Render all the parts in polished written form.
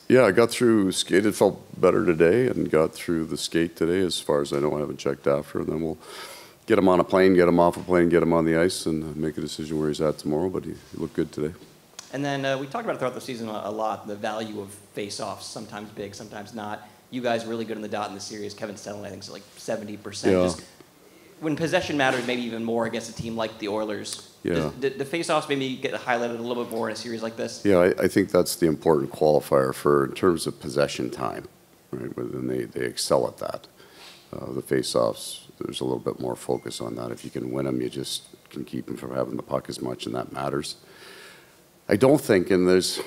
Yeah, I got through skated, felt better today, and got through the skate today. As far as I know, I haven't checked after, and then we'll get him on a plane, get him off a plane, get him on the ice, and make a decision where he's at tomorrow. But he looked good today. And then we talked about it throughout the season a lot, the value of face-offs, sometimes big, sometimes not. You guys really good in the dot in the series. Kevin Stanley, I think, is like 70%. Yeah. Just when possession matters, maybe even more against a team like the Oilers. Yeah. The face-offs maybe get highlighted a little bit more in a series like this? Yeah, I think that's the important qualifier for in terms of possession time, right? And they excel at that. The face-offs, there's a little bit more focus on that. If you can win them, you just can keep them from having the puck as much, and that matters. I don't think, and there's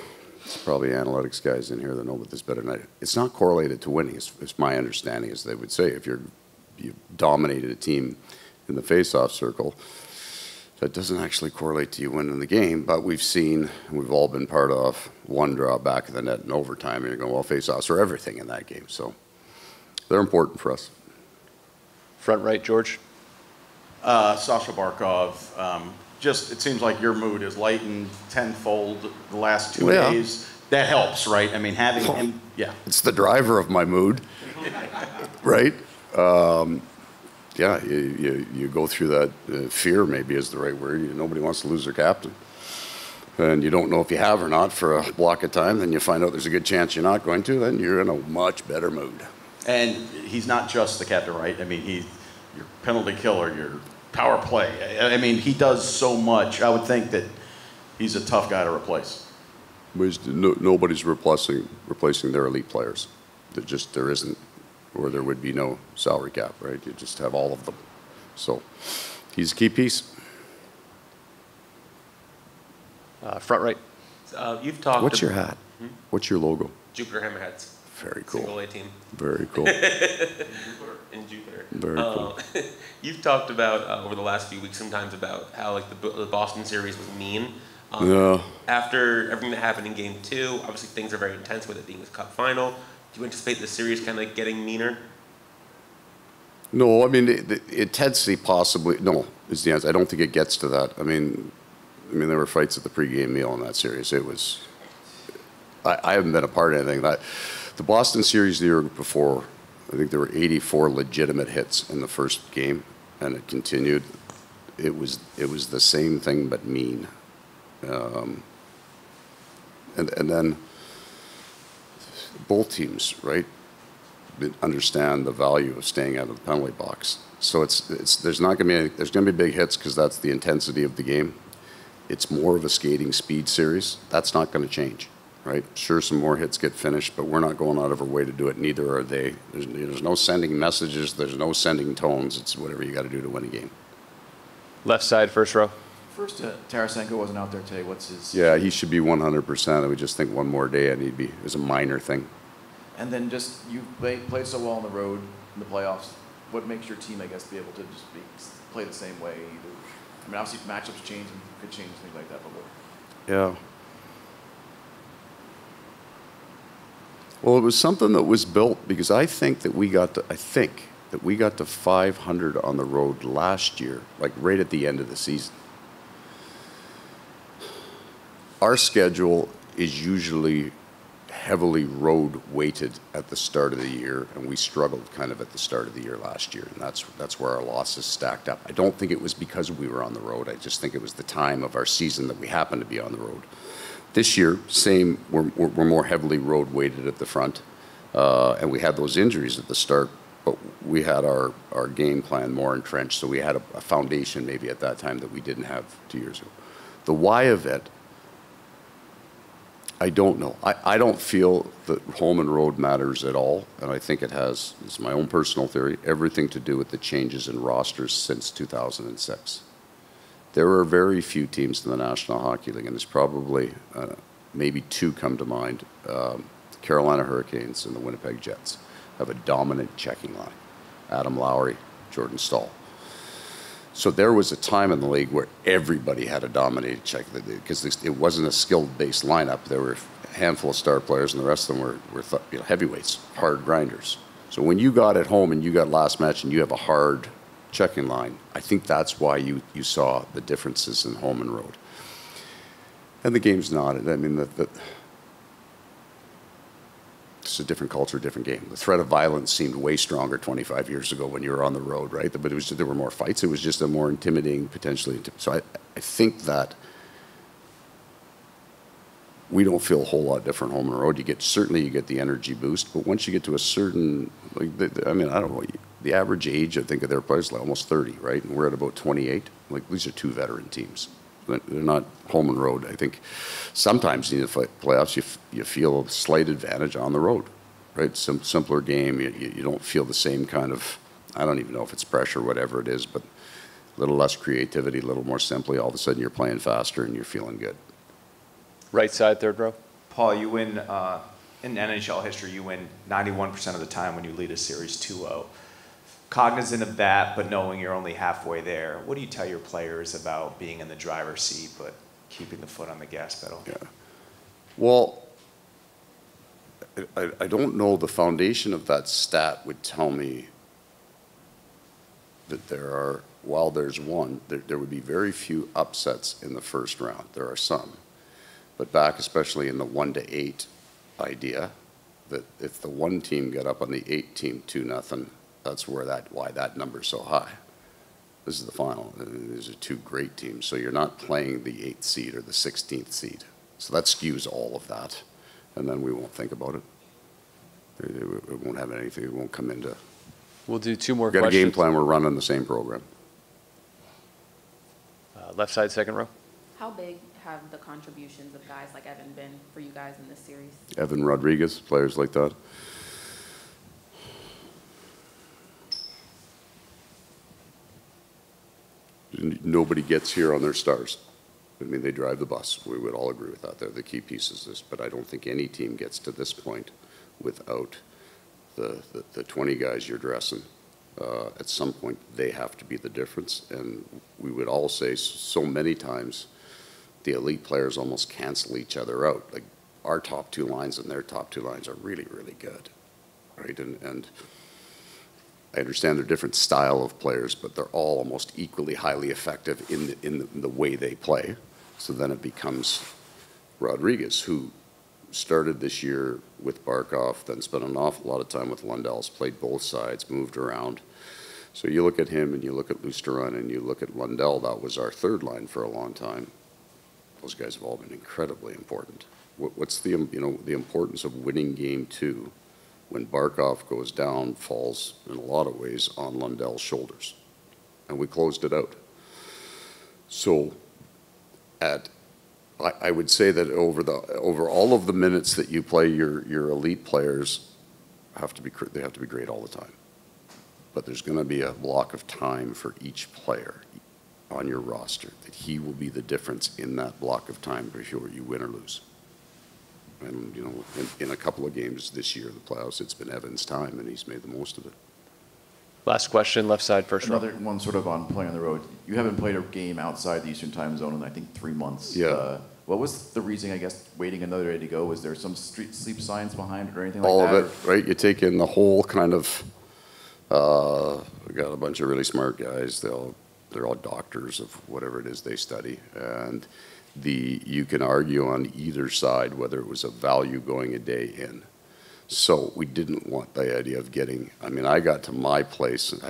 probably analytics guys in here that know about this better than I do. It's not correlated to winning. It's my understanding, as they would say. If you've dominated a team in the face-off circle, that doesn't actually correlate to you winning the game. But we've seen, we've all been part of one draw back of the net in overtime, and you're going, well, face-offs are everything in that game. So they're important for us. Front right, George. Sasha Barkov. Just, it seems like your mood is lightened tenfold the last 2 days. That helps, right? I mean, having him, yeah. It's the driver of my mood, right? Yeah, you go through that fear, maybe is the right word. Nobody wants to lose their captain. And you don't know if you have or not for a block of time. Then you find out there's a good chance you're not going to. Then you're in a much better mood. And he's not just the captain, right? I mean, he's your penalty killer, your power play. I mean, he does so much. I would think that he's a tough guy to replace. Nobody's replacing their elite players. There isn't, or there would be no salary cap, right? You just have all of them. So he's a key piece. Front right. You've talked. What's your hat? What's your logo? Jupiter Hammerheads. Very cool. Single A team. Very cool. In Jupiter. Very cool. You've talked about over the last few weeks sometimes about how like the Boston series was mean. Yeah. After everything that happened in Game 2, obviously things are very intense with it being the Cup Final. Do you anticipate the series kind of getting meaner? No, I mean the intensity possibly no is the answer. I don't think it gets to that. I mean there were fights at the pregame meal in that series. It was. I haven't been a part of anything that. The Boston series the year before, I think there were 84 legitimate hits in the first game, and it continued. It was the same thing but mean, and then both teams, right, understand the value of staying out of the penalty box. So there's going to be big hits because that's the intensity of the game. It's more of a skating speed series. That's not going to change. Right? Sure, some more hits get finished, but we're not going out of our way to do it. Neither are they. There's no sending messages. There's no sending tones. It's whatever you got to do to win a game. Left side, first row. First, Tarasenko wasn't out there today. What's his... Yeah, he should be 100%. I would just think one more day and he'd be, it was a minor thing. And then just, you played so well on the road in the playoffs. What makes your team, I guess, be able to just play the same way? I mean, obviously matchups change and could change, things like that, but what? Yeah. Well, it was something that was built because I think that we got to 500 on the road last year, like right at the end of the season. Our schedule is usually heavily road weighted at the start of the year, and we struggled kind of at the start of the year last year, and that's where our losses stacked up. I don't think it was because we were on the road. I just think it was the time of our season that we happened to be on the road. This year, same, we're more heavily road weighted at the front, and we had those injuries at the start, but we had our game plan more entrenched, so we had a foundation maybe at that time that we didn't have 2 years ago. The why of it, I don't know. I don't feel that home and road matters at all, and I think it has, it's my own personal theory, everything to do with the changes in rosters since 2006. There are very few teams in the National Hockey League, and there's probably maybe two come to mind. The Carolina Hurricanes and the Winnipeg Jets have a dominant checking line. Adam Lowry, Jordan Staal. So there was a time in the league where everybody had a dominated check because it wasn't a skilled-based lineup. There were a handful of star players, and the rest of them were heavyweights, hard grinders. So when you got at home and you got last match and you have a hard checking line, I think that's why you saw the differences in home and road. And the game's not. I mean, it's a different culture, different game. The threat of violence seemed way stronger 25 years ago when you were on the road, right? But it was, there were more fights. It was just a more intimidating, potentially. So I think that we don't feel a whole lot different home and road. Certainly you get the energy boost, but once you get to a certain, like, I mean, I don't know, the average age, I think, of their players is like almost 30, right? And we're at about 28. Like, these are two veteran teams. They're not home and road. I think sometimes in the playoffs you feel a slight advantage on the road, right? Simpler game. You don't feel the same kind of, I don't even know if it's pressure, whatever it is, but a little less creativity, a little more simply. All of a sudden you're playing faster and you're feeling good. Right side, third row. Paul, you win, in NHL history, you win 91% of the time when you lead a series 2-0. Cognizant of that, but knowing you're only halfway there, what do you tell your players about being in the driver's seat, but keeping the foot on the gas pedal? Yeah. Well, I don't know. The foundation of that stat would tell me that while there's one, there would be very few upsets in the first round. There are some. But back, especially in the 1-8 idea, that if the one team got up on the 8 team 2-0, that's why that number's so high. This is the final. These are two great teams. So you're not playing the 8th seed or the 16th seed. So that skews all of that. And then we won't think about it. It won't have anything. It won't come into. We'll do two more We've got questions. a game plan. We're running the same program. Left side, second row. How big have the contributions of guys like Evan been for you guys in this series? Evan Rodriguez, players like that. Nobody gets here on their stars. I mean, they drive the bus. We would all agree with that. They're the key pieces of this. But I don't think any team gets to this point without the 20 guys you're dressing. At some point, they have to be the difference. And we would all say so many times, the elite players almost cancel each other out. Like, our top two lines and their top two lines are really, really good, right? And I understand they're different style of players, but they're all almost equally highly effective in the way they play. So then it becomes Rodriguez, who started this year with Barkov, then spent an awful lot of time with Lundell's, played both sides, moved around. So you look at him and you look at Lusteron and you look at Lundell, that was our third line for a long time. Those guys have all been incredibly important. What's the importance of winning game two when Barkov goes down, falls in a lot of ways on Lundell's shoulders, and we closed it out. So I would say that over all of the minutes that you play, your elite players have to be great all the time. But there's going to be a block of time for each player on your roster that he will be the difference in that block of time before you win or lose. And, you know, in a couple of games this year, the playoffs, it's been Evan's time, and he's made the most of it. Last question, left side, first row. Another one sort of on playing on the road. You haven't played a game outside the Eastern Time Zone in, I think, 3 months. Yeah. What was the reason, I guess, waiting another day to go? Was there some sleep science behind it or anything like All that? of it, right? You take in the whole kind of, we got a bunch of really smart guys. They're all doctors of whatever it is they study. And you can argue on either side whether it was a value going a day in. So we didn't want the idea of getting, I mean, I got to my place, and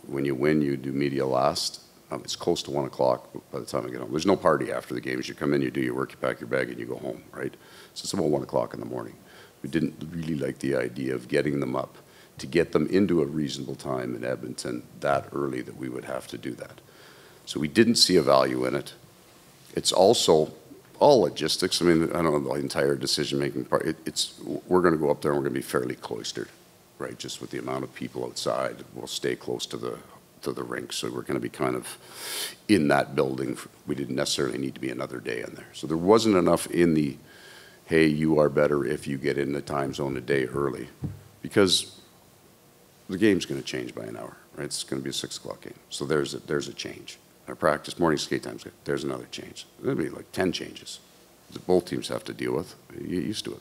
when you win, you do media last. It's close to 1 o'clock by the time I get home. There's no party after the games. You come in, you do your work, you pack your bag, and you go home, right? So it's about 1 o'clock in the morning. We didn't really like the idea of getting them up to get them into a reasonable time in Edmonton that early that we would have to do that. So we didn't see a value in it. It's also all logistics. I mean, I don't know the entire decision-making part. We're going to go up there and we're going to be fairly cloistered, right? Just with the amount of people outside, we'll stay close to the rink. So we're going to be kind of in that building. We didn't necessarily need to be another day in there. So there wasn't enough in the, hey, you are better if you get in the time zone a day early, because the game's going to change by an hour, right? It's going to be a 6 o'clock game. So there's a change. Our practice, morning skate time's good. There's another change. There'll be like 10 changes that both teams have to deal with. You're used to it.